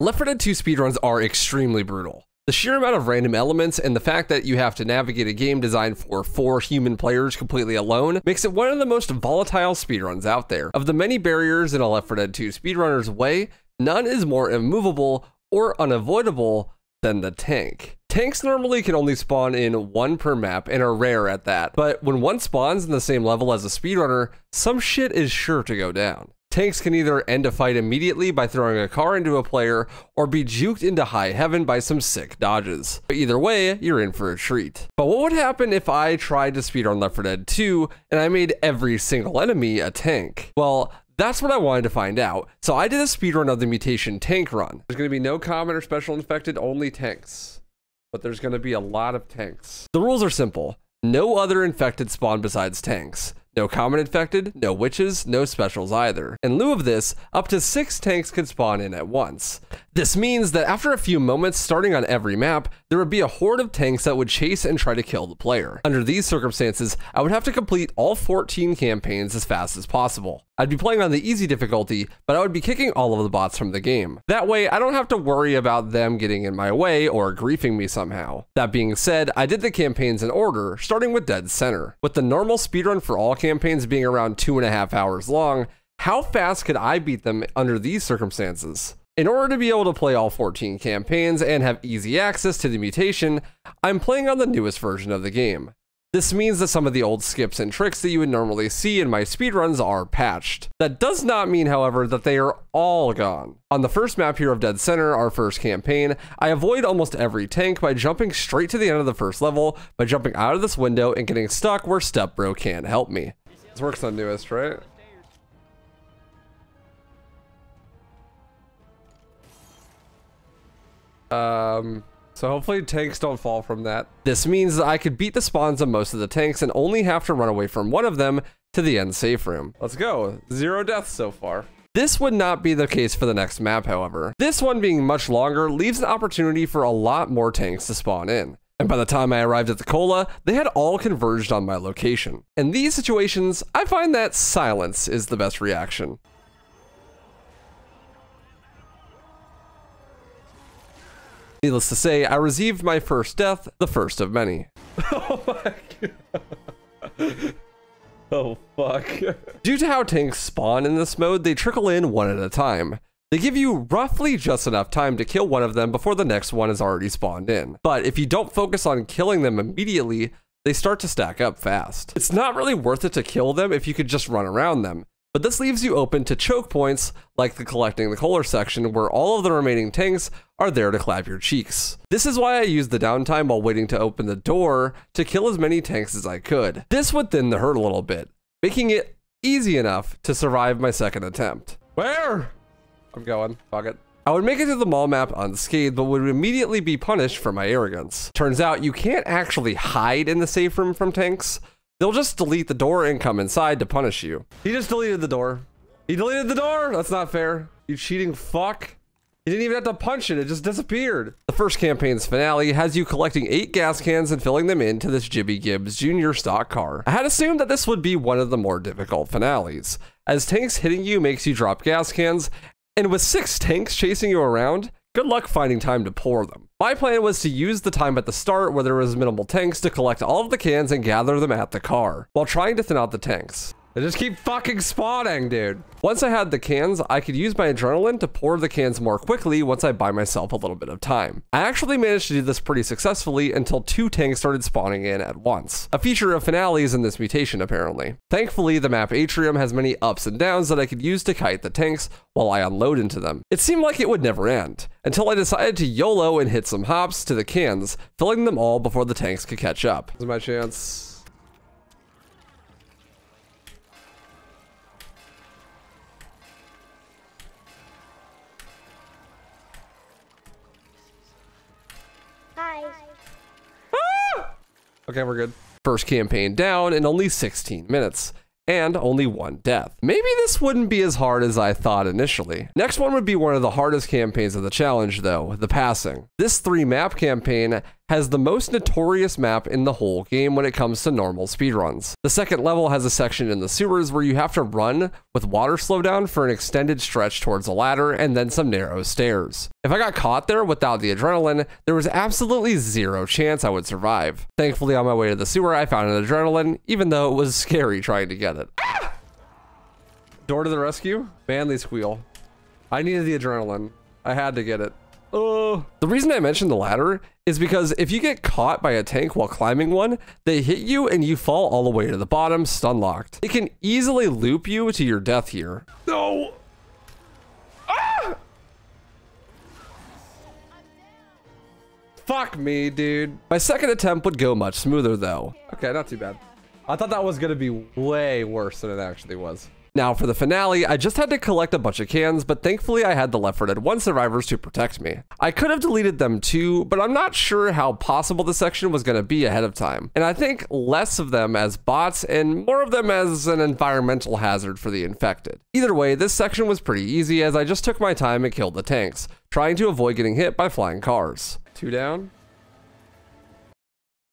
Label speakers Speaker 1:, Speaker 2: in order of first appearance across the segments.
Speaker 1: Left 4 Dead 2 speedruns are extremely brutal. The sheer amount of random elements and the fact that you have to navigate a game designed for 4 human players completely alone makes it one of the most volatile speedruns out there. Of the many barriers in a Left 4 Dead 2 speedrunner's way, none is more immovable or unavoidable than the tank. Tanks normally can only spawn in 1 per map and are rare at that, but when one spawns in the same level as a speedrunner, some shit is sure to go down. Tanks can either end a fight immediately by throwing a car into a player, or be juked into high heaven by some sick dodges. But either way, you're in for a treat. But what would happen if I tried to speedrun Left 4 Dead 2 and I made every single enemy a tank? Well, that's what I wanted to find out, so I did a speedrun of the mutation tank run. There's going to be no common or special infected, only tanks. But there's going to be a lot of tanks. The rules are simple. No other infected spawn besides tanks. No common infected, no witches, no specials either. In lieu of this, up to 6 tanks could spawn in at once. This means that after a few moments starting on every map, there would be a horde of tanks that would chase and try to kill the player. Under these circumstances, I would have to complete all 14 campaigns as fast as possible. I'd be playing on the easy difficulty, but I would be kicking all of the bots from the game. That way, I don't have to worry about them getting in my way or griefing me somehow. That being said, I did the campaigns in order, starting with Dead Center. With the normal speedrun for all campaigns being around 2.5 hours long, how fast could I beat them under these circumstances? In order to be able to play all 14 campaigns and have easy access to the mutation, I'm playing on the newest version of the game. This means that some of the old skips and tricks that you would normally see in my speedruns are patched. That does not mean, however, that they are all gone. On the first map here of Dead Center, our first campaign, I avoid almost every tank by jumping straight to the end of the first level, by jumping out of this window and getting stuck where Step Bro can't help me. This works on newest, right? So hopefully tanks don't fall from that. This means that I could beat the spawns of most of the tanks and only have to run away from one of them to the end safe room. Let's go. 0 deaths so far. This would not be the case for the next map, however. This one being much longer leaves an opportunity for a lot more tanks to spawn in. And by the time I arrived at the Cola, they had all converged on my location. In these situations, I find that silence is the best reaction. Needless to say, I received my first death, the first of many. Oh my god. Oh fuck. Due to how tanks spawn in this mode, they trickle in one at a time. They give you roughly just enough time to kill one of them before the next one is already spawned in. But if you don't focus on killing them immediately, they start to stack up fast. It's not really worth it to kill them if you could just run around them. But this leaves you open to choke points like the collecting the cola section where all of the remaining tanks are there to clap your cheeks. This is why I used the downtime while waiting to open the door to kill as many tanks as I could. This would thin the herd a little bit, making it easy enough to survive my second attempt. Where? I'm going, fuck it. I would make it to the mall map unscathed, but would immediately be punished for my arrogance. Turns out you can't actually hide in the safe room from tanks. They'll just delete the door and come inside to punish you. He just deleted the door. He deleted the door? That's not fair. You cheating fuck. He didn't even have to punch it. It just disappeared. The first campaign's finale has you collecting 8 gas cans and filling them into this Jibby Gibbs Jr. stock car. I had assumed that this would be one of the more difficult finales, as tanks hitting you makes you drop gas cans, and with 6 tanks chasing you around, good luck finding time to pour them. My plan was to use the time at the start where there was minimal tanks to collect all of the cans and gather them at the car, while trying to thin out the tanks. They just keep fucking spawning, dude. Once I had the cans, I could use my adrenaline to pour the cans more quickly once I buy myself a little bit of time. I actually managed to do this pretty successfully until 2 tanks started spawning in at once. A feature of finales in this mutation, apparently. Thankfully, the map atrium has many ups and downs that I could use to kite the tanks while I unload into them. It seemed like it would never end, until I decided to YOLO and hit some hops to the cans, filling them all before the tanks could catch up. This is my chance. Okay, we're good. First campaign down in only 16 minutes, and only 1 death. Maybe this wouldn't be as hard as I thought initially. Next one would be one of the hardest campaigns of the challenge though, the passing. This 3-map campaign has the most notorious map in the whole game when it comes to normal speedruns. The second level has a section in the sewers where you have to run with water slowdown for an extended stretch towards a ladder and then some narrow stairs. If I got caught there without the adrenaline, there was absolutely zero chance I would survive. Thankfully, on my way to the sewer, I found an adrenaline, even though it was scary trying to get it. Ah! Door to the rescue? Manly squeal. I needed the adrenaline. I had to get it. Oh. The reason I mentioned the ladder is because if you get caught by a tank while climbing one, they hit you and you fall all the way to the bottom, stun locked. It can easily loop you to your death here. No. Ah! Fuck me, dude. My second attempt would go much smoother though. Okay, not too bad. I thought that was gonna be way worse than it actually was. Now for the finale, I just had to collect a bunch of cans, but thankfully I had the Left 4 Dead 1 survivors to protect me. I could have deleted them too, but I'm not sure how possible this section was going to be ahead of time. And I think less of them as bots and more of them as an environmental hazard for the infected. Either way, this section was pretty easy as I just took my time and killed the tanks, trying to avoid getting hit by flying cars. 2 down.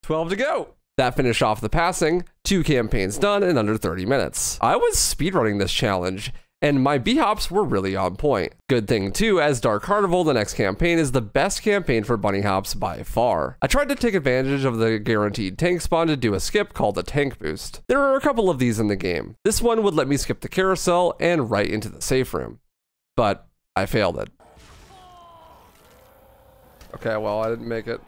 Speaker 1: 12 to go. That finished off the passing, 2 campaigns done in under 30 minutes. I was speedrunning this challenge, and my B-hops were really on point. Good thing too, as Dark Carnival, the next campaign, is the best campaign for bunny hops by far. I tried to take advantage of the guaranteed tank spawn to do a skip called the tank boost. There are a couple of these in the game. This one would let me skip the carousel and right into the safe room, but I failed it. Okay, well, I didn't make it.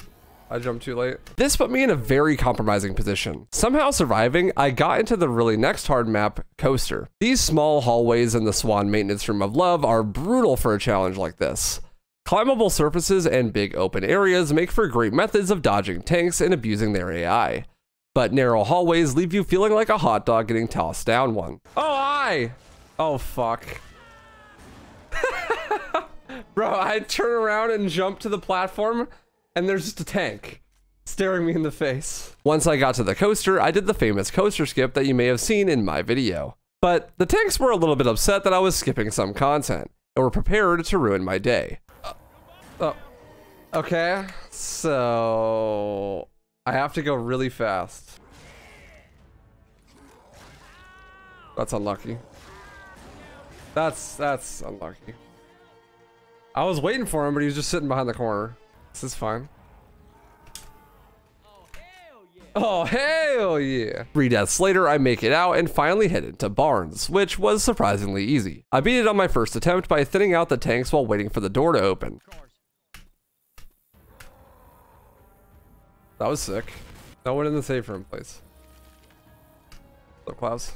Speaker 1: I jumped too late. This put me in a very compromising position. Somehow surviving, I got into the really next hard map, Coaster. These small hallways in the Swan Maintenance Room of Love are brutal for a challenge like this. Climbable surfaces and big open areas make for great methods of dodging tanks and abusing their AI. But narrow hallways leave you feeling like a hot dog getting tossed down one. Oh, fuck. Bro, I turn around and jump to the platform, and there's just a tank staring me in the face. Once I got to the coaster, I did the famous coaster skip that you may have seen in my video. But the tanks were a little bit upset that I was skipping some content, and were prepared to ruin my day. Okay, so I have to go really fast. That's unlucky. That's unlucky. I was waiting for him, but he was just sitting behind the corner. This is fine. Oh, hell yeah. 3 deaths later, I make it out and finally head into Barnes, which was surprisingly easy. I beat it on my first attempt by thinning out the tanks while waiting for the door to open. That was sick. That went in the safe room, please. Hello, Klaus.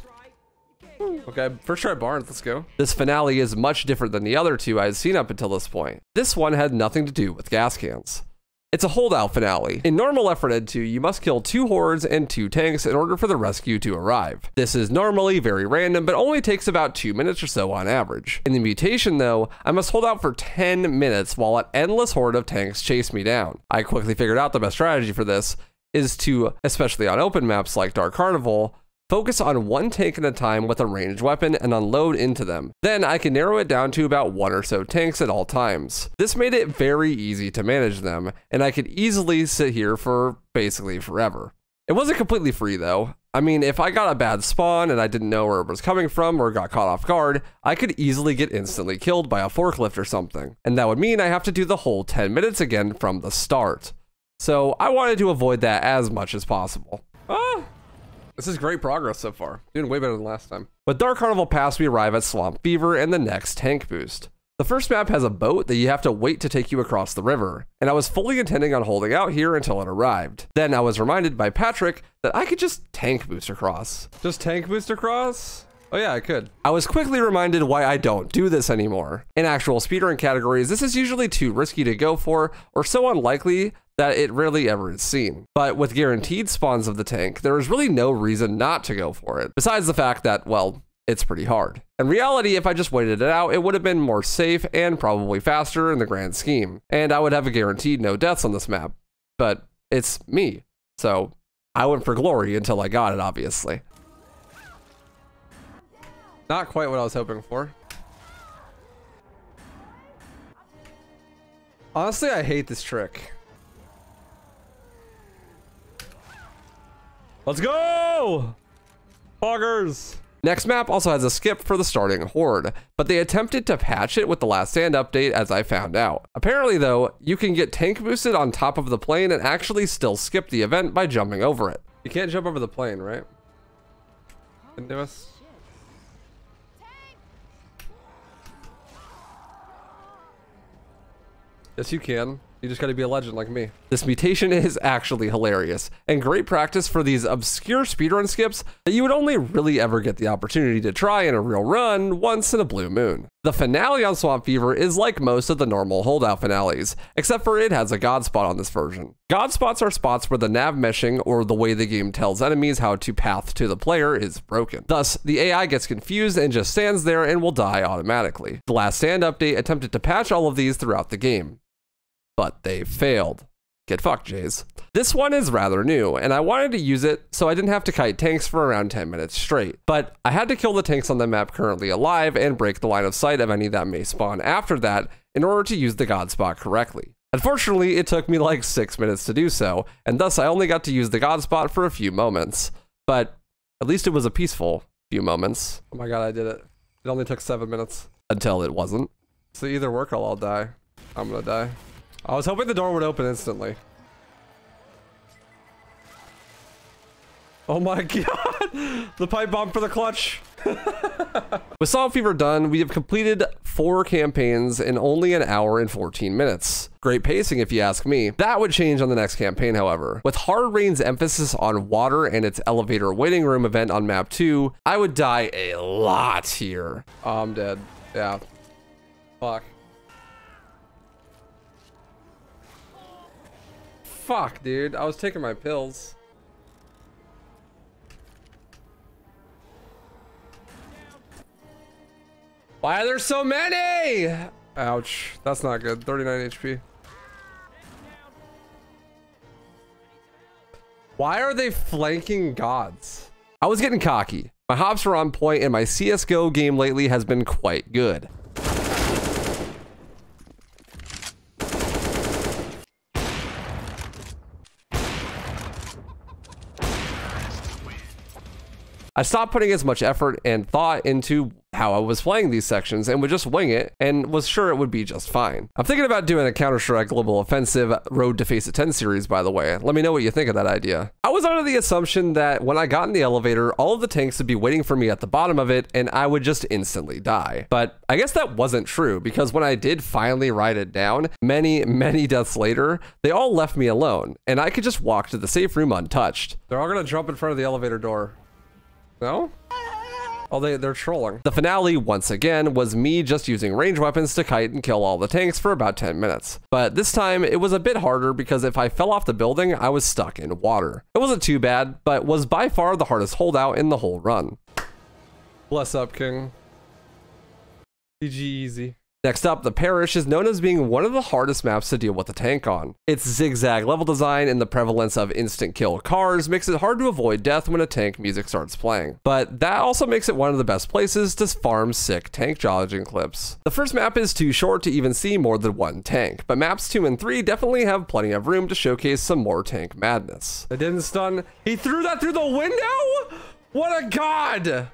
Speaker 1: Okay, first try Barnes, let's go. This finale is much different than the other 2 I had seen up until this point. This one had nothing to do with gas cans. It's a holdout finale. In normal Left 4 Dead 2, you must kill 2 hordes and 2 tanks in order for the rescue to arrive. This is normally very random, but only takes about 2 minutes or so on average. In the mutation though, I must hold out for 10 minutes while an endless horde of tanks chase me down. I quickly figured out the best strategy for this is to, especially on open maps like Dark Carnival, focus on 1 tank at a time with a ranged weapon and unload into them. Then I can narrow it down to about 1 or so tanks at all times. This made it very easy to manage them, and I could easily sit here for basically forever. It wasn't completely free though. I mean, if I got a bad spawn and I didn't know where it was coming from or got caught off guard, I could easily get instantly killed by a forklift or something. And that would mean I have to do the whole 10 minutes again from the start. So I wanted to avoid that as much as possible. This is great progress so far. Doing way better than last time. With Dark Carnival Pass, we arrive at Swamp Fever and the next tank boost. The first map has a boat that you have to wait to take you across the river, and I was fully intending on holding out here until it arrived. Then I was reminded by Patrick that I could just tank boost across. Just tank boost across? Oh yeah, I could. I was quickly reminded why I don't do this anymore. In actual speedrun categories, this is usually too risky to go for, or so unlikely that it rarely ever is seen. But with guaranteed spawns of the tank, there is really no reason not to go for it, besides the fact that, well, it's pretty hard. In reality, if I just waited it out, it would have been more safe and probably faster in the grand scheme, and I would have a guaranteed no deaths on this map. But it's me, so I went for glory until I got it, obviously. Not quite what I was hoping for. Honestly, I hate this trick. Let's go! Poggers! Next map also has a skip for the starting horde, but they attempted to patch it with the Last Stand update, as I found out. Apparently though, you can get tank boosted on top of the plane and actually still skip the event by jumping over it. You can't jump over the plane, right? Into us. Yes, you can. You just gotta be a legend like me. This mutation is actually hilarious and great practice for these obscure speedrun skips that you would only really ever get the opportunity to try in a real run once in a blue moon. The finale on Swamp Fever is like most of the normal holdout finales, except for it has a god spot on this version. God spots are spots where the nav meshing, or the way the game tells enemies how to path to the player, is broken. Thus, the AI gets confused and just stands there and will die automatically. The Last Stand update attempted to patch all of these throughout the game, but they failed. Get fucked, Jays. This one is rather new, and I wanted to use it so I didn't have to kite tanks for around 10 minutes straight. But I had to kill the tanks on the map currently alive and break the line of sight of any that may spawn after that in order to use the god spot correctly. Unfortunately, it took me like 6 minutes to do so, and thus I only got to use the god spot for a few moments. But at least it was a peaceful few moments. Oh my god, I did it. It only took 7 minutes. Until it wasn't. So either work or I'll die. I'm gonna die. I was hoping the door would open instantly. Oh my god! The pipe bomb for the clutch! With Swamp Fever done, we have completed 4 campaigns in only an hour and 14 minutes. Great pacing if you ask me. That would change on the next campaign, however. With Hard Rain's emphasis on water and its elevator waiting room event on map 2, I would die a lot here. Oh, I'm dead. Yeah. Fuck. Fuck, dude. I was taking my pills. Why are there so many? Ouch. That's not good. 39 HP. Why are they flanking gods? I was getting cocky. My hops were on point and my CSGO game lately has been quite good. I stopped putting as much effort and thought into how I was playing these sections and would just wing it and was sure it would be just fine. I'm thinking about doing a Counter-Strike Global Offensive Road to Face It 10 series, by the way. Let me know what you think of that idea. I was under the assumption that when I got in the elevator, all of the tanks would be waiting for me at the bottom of it and I would just instantly die. But I guess that wasn't true, because when I did finally ride it down, many deaths later, they all left me alone and I could just walk to the safe room untouched. They're all gonna jump in front of the elevator door. No? Oh, they're trolling. The finale, once again, was me just using range weapons to kite and kill all the tanks for about 10 minutes. But this time, it was a bit harder because if I fell off the building, I was stuck in water. It wasn't too bad, but was by far the hardest holdout in the whole run. Bless up, King. GG easy. Next up, the Parish is known as being one of the hardest maps to deal with a tank on. Its zigzag level design and the prevalence of instant kill cars makes it hard to avoid death when a tank music starts playing. But that also makes it one of the best places to farm sick tank dodging clips. The first map is too short to even see more than one tank, but maps 2 and 3 definitely have plenty of room to showcase some more tank madness. It didn't stun. He threw that through the window? What a god!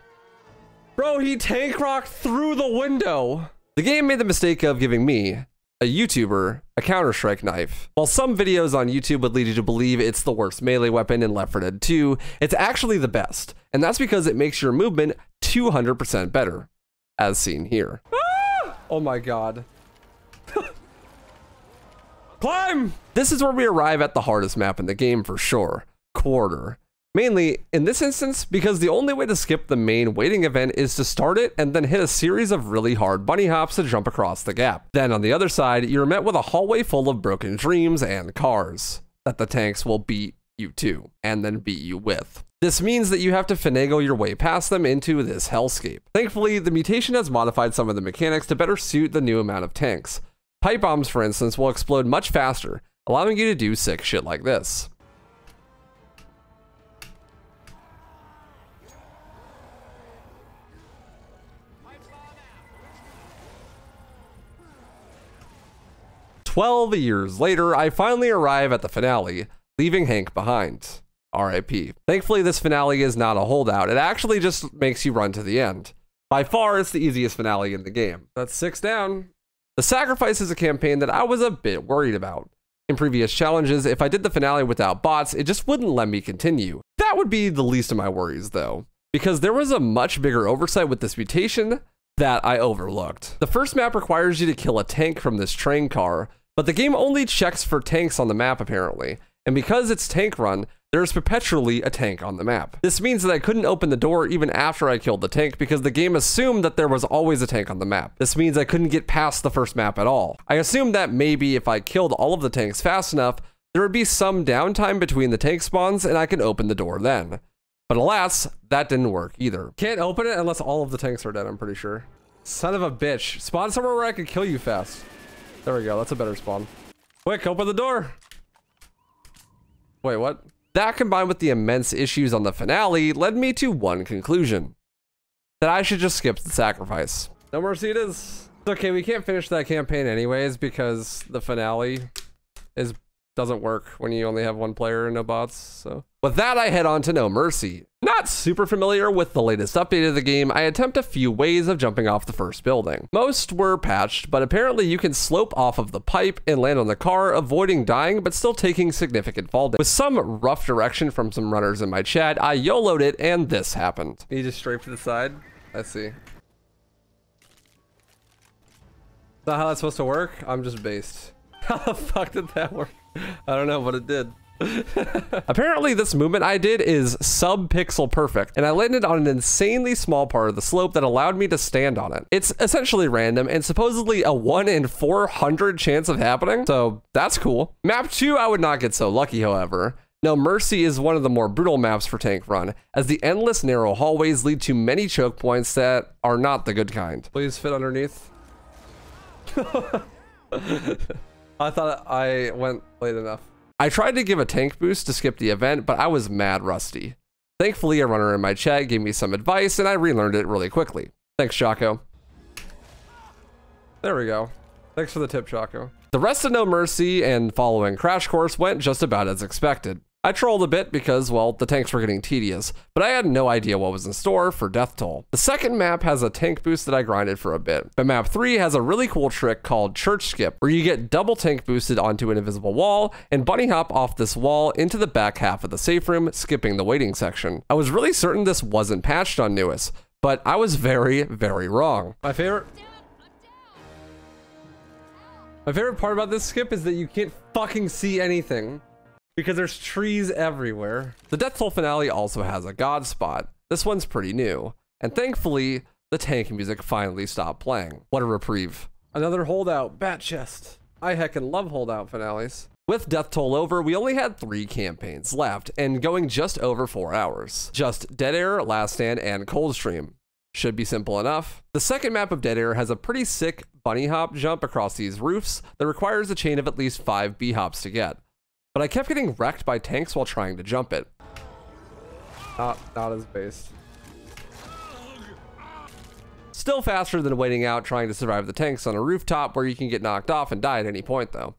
Speaker 1: Bro, he tank rocked through the window. The game made the mistake of giving me, a YouTuber, a Counter-Strike knife. While some videos on YouTube would lead you to believe it's the worst melee weapon in Left 4 Dead 2, it's actually the best, and that's because it makes your movement 200% better, as seen here. Ah! Oh my god. Climb! This is where we arrive at the hardest map in the game for sure, Quarter. Mainly, in this instance, because the only way to skip the main waiting event is to start it and then hit a series of really hard bunny hops to jump across the gap. Then on the other side, you're met with a hallway full of broken dreams and cars that the tanks will beat you to, and then beat you with. This means that you have to finagle your way past them into this hellscape. Thankfully, the mutation has modified some of the mechanics to better suit the new amount of tanks. Pipe bombs, for instance, will explode much faster, allowing you to do sick shit like this. "12 years later, I finally arrive at the finale, leaving Hank behind. RIP. Thankfully, this finale is not a holdout. It actually just makes you run to the end. By far, it's the easiest finale in the game. That's 6 down. The Sacrifice is a campaign that I was a bit worried about. In previous challenges, if I did the finale without bots, it just wouldn't let me continue. That would be the least of my worries, though, because there was a much bigger oversight with this mutation that I overlooked. The first map requires you to kill a tank from this train car, but the game only checks for tanks on the map, apparently. And because it's tank run, there's perpetually a tank on the map. This means that I couldn't open the door even after I killed the tank because the game assumed that there was always a tank on the map. This means I couldn't get past the first map at all. I assumed that maybe if I killed all of the tanks fast enough, there would be some downtime between the tank spawns and I could open the door then. But alas, that didn't work either. Can't open it unless all of the tanks are dead, I'm pretty sure. Son of a bitch. Spawn somewhere where I could kill you fast. There we go, that's a better spawn. Quick, open the door. Wait, what? That combined with the immense issues on the finale led me to one conclusion. That I should just skip the Sacrifice. No Mercy it is. It's okay, we can't finish that campaign anyways because the finale doesn't work when you only have one player and no bots, so. With that, I head on to No Mercy. Not super familiar with the latest update of the game, I attempt a few ways of jumping off the first building. Most were patched, but apparently you can slope off of the pipe and land on the car, avoiding dying, but still taking significant fall damage. With some rough direction from some runners in my chat, I YOLO'd it, and this happened. You just strafe to the side? I see. Is that how that's supposed to work? I'm just based. How the fuck did that work? I don't know, but it did. Apparently this movement I did is sub-pixel perfect, and I landed on an insanely small part of the slope that allowed me to stand on it. It's essentially random and supposedly a 1 in 400 chance of happening, so that's cool. Map 2 I would not get so lucky, however. No Mercy is one of the more brutal maps for tank run, as the endless narrow hallways lead to many choke points that are not the good kind. Please fit underneath. I thought I went late enough. I tried to give a tank boost to skip the event, but I was mad rusty. Thankfully, a runner in my chat gave me some advice, and I relearned it really quickly. Thanks, Chaco. There we go. Thanks for the tip, Chaco. The rest of No Mercy and following Crash Course went just about as expected. I trolled a bit because, well, the tanks were getting tedious, but I had no idea what was in store for Death Toll. The second map has a tank boost that I grinded for a bit, but map 3 has a really cool trick called Church Skip, where you get double tank boosted onto an invisible wall and bunny hop off this wall into the back half of the safe room, skipping the waiting section. I was really certain this wasn't patched on Newest, but I was very, very wrong. My favorite part about this skip is that you can't fucking see anything, because there's trees everywhere. The Death Toll finale also has a God spot. This one's pretty new. And thankfully, the tank music finally stopped playing. What a reprieve. Another holdout, Bat Chest. I heckin' love holdout finales. With Death Toll over, we only had 3 campaigns left, and going just over 4 hours. Just Dead Air, Last Stand, and Coldstream. Should be simple enough. The second map of Dead Air has a pretty sick bunny hop jump across these roofs that requires a chain of at least 5 B-hops to get. But I kept getting wrecked by tanks while trying to jump it. Not as based. Still faster than waiting out trying to survive the tanks on a rooftop where you can get knocked off and die at any point though.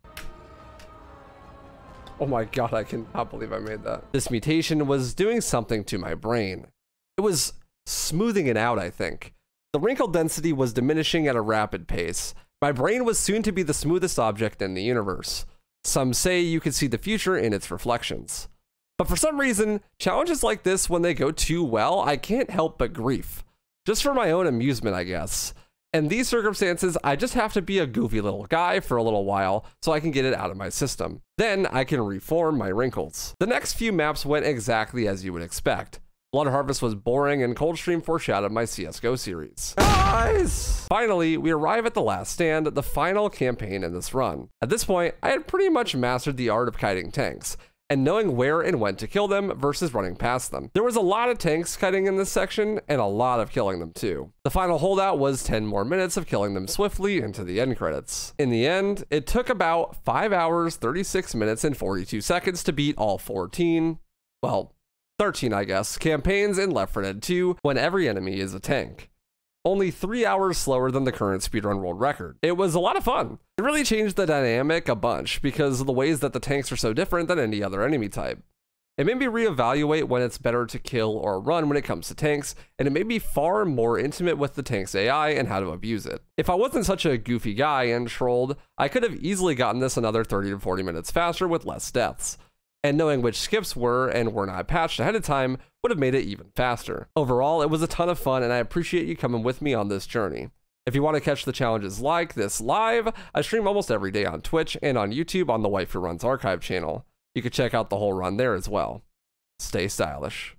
Speaker 1: Oh my god, I cannot believe I made that. This mutation was doing something to my brain. It was smoothing it out, I think. The wrinkle density was diminishing at a rapid pace. My brain was soon to be the smoothest object in the universe. Some say you could see the future in its reflections. But for some reason, challenges like this, when they go too well, I can't help but grief. Just for my own amusement, I guess. In these circumstances, I just have to be a goofy little guy for a little while so I can get it out of my system. Then I can reform my wrinkles. The next few maps went exactly as you would expect. Blood Harvest was boring, and Coldstream foreshadowed my CSGO series. Guys! Finally, we arrive at the Last Stand, the final campaign in this run. At this point, I had pretty much mastered the art of kiting tanks, and knowing where and when to kill them versus running past them. There was a lot of tanks kiting in this section, and a lot of killing them too. The final holdout was 10 more minutes of killing them swiftly into the end credits. In the end, it took about 5 hours, 36 minutes, and 42 seconds to beat all 14, well, 13, I guess, campaigns in Left 4 Dead 2 when every enemy is a tank. Only 3 hours slower than the current speedrun world record. It was a lot of fun. It really changed the dynamic a bunch because of the ways that the tanks are so different than any other enemy type. It made me reevaluate when it's better to kill or run when it comes to tanks, and it made me far more intimate with the tank's AI and how to abuse it. If I wasn't such a goofy guy and trolled, I could have easily gotten this another 30 to 40 minutes faster with less deaths. And knowing which skips were and were not patched ahead of time would have made it even faster. Overall, it was a ton of fun, and I appreciate you coming with me on this journey. If you want to catch the challenges like this live, I stream almost every day on Twitch and on YouTube on the Wife Who Runs Archive channel. You can check out the whole run there as well. Stay stylish.